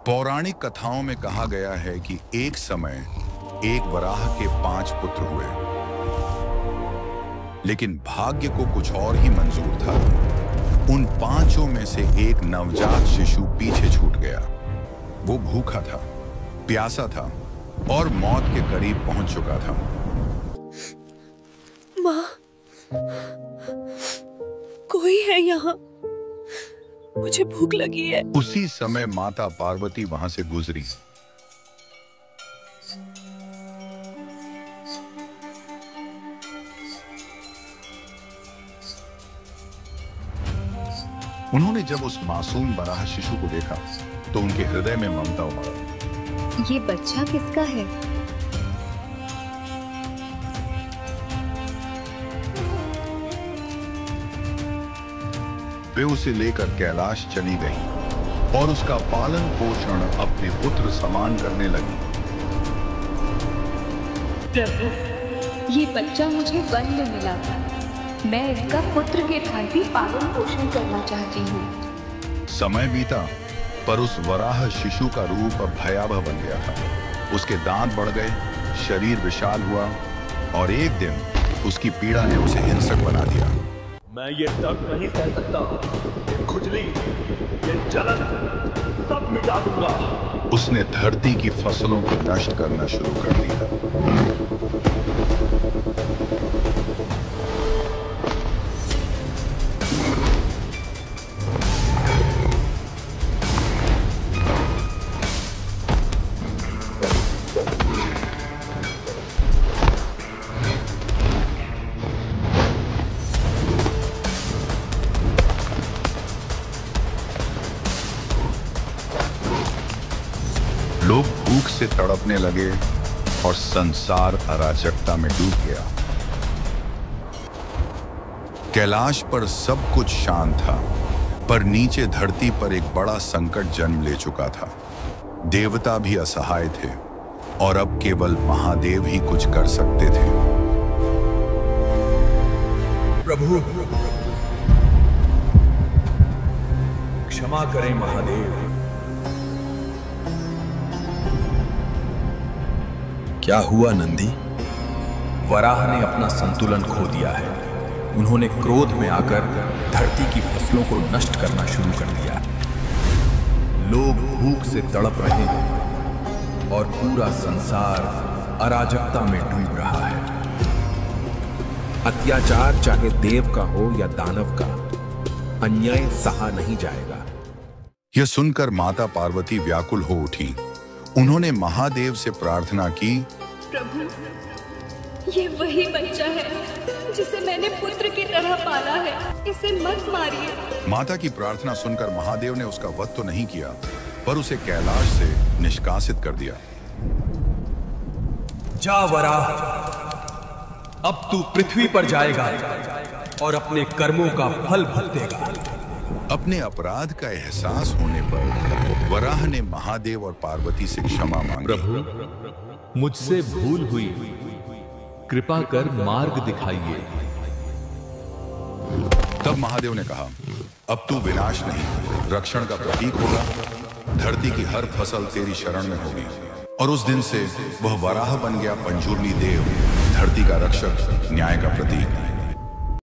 पौराणिक कथाओं में कहा गया है कि एक समय एक वराह के 5 पुत्र हुए, लेकिन भाग्य को कुछ और ही मंजूर था। उन 5 में से एक नवजात शिशु पीछे छूट गया। वो भूखा था, प्यासा था और मौत के करीब पहुंच चुका था। माँ, कोई है यहाँ? मुझे भूख लगी है। उसी समय माता पार्वती वहां से गुजरी। उन्होंने जब उस मासूम वराह शिशु को देखा तो उनके हृदय में ममता उमड़ा। ये बच्चा किसका है? वे उसे लेकर कैलाश चली गई और उसका पालन पोषण अपने पुत्र समान करने लगी। प्रभु, ये बच्चा मुझे वन में मिला था। मैं इसका पुत्र के भांति पालन पोषण करना चाहती हूँ। समय बीता, पर उस वराह शिशु का रूप अब भयावह बन गया था। उसके दांत बढ़ गए, शरीर विशाल हुआ और एक दिन उसकी पीड़ा ने उसे हिंसक बना दिया। मैं ये दर्द नहीं सह सकता। ये खुजली, ये जलन, सब मिटा दूंगा। उसने धरती की फसलों को नष्ट करना शुरू कर दिया। लोग भूख से तड़पने लगे और संसार अराजकता में डूब गया। कैलाश पर सब कुछ शांत था, पर नीचे धरती पर एक बड़ा संकट जन्म ले चुका था। देवता भी असहाय थे और अब केवल महादेव ही कुछ कर सकते थे। प्रभु, क्षमा करें महादेव। क्या हुआ नंदी? वराह ने अपना संतुलन खो दिया है। उन्होंने क्रोध में आकर धरती की फसलों को नष्ट करना शुरू कर दिया। लोग भूख से तड़प रहे हैं और पूरा संसार अराजकता में डूब रहा है। अत्याचार चाहे देव का हो या दानव का, अन्याय सहा नहीं जाएगा। यह सुनकर माता पार्वती व्याकुल हो उठी। उन्होंने महादेव से प्रार्थना की, प्रभु, ये वही बच्चा है जिसे मैंने पुत्र की तरह पाला है। इसे मत मारिए। माता की प्रार्थना सुनकर महादेव ने उसका वध तो नहीं किया, पर उसे कैलाश से निष्कासित कर दिया। जा वराह, अब तू पृथ्वी पर जाएगा और अपने कर्मों का फल भुगतेगा। अपने अपराध का एहसास होने पर वराह ने महादेव और पार्वती से क्षमा मांगी। प्रभु, मुझसे भूल हुई, कृपा कर मार्ग दिखाइए। तब महादेव ने कहा, अब तू विनाश नहीं, रक्षण का प्रतीक होगा। धरती की हर फसल तेरी शरण में होगी। और उस दिन से वह वराह बन गया पंजूर्णी देव, धरती का रक्षक, न्याय का प्रतीक।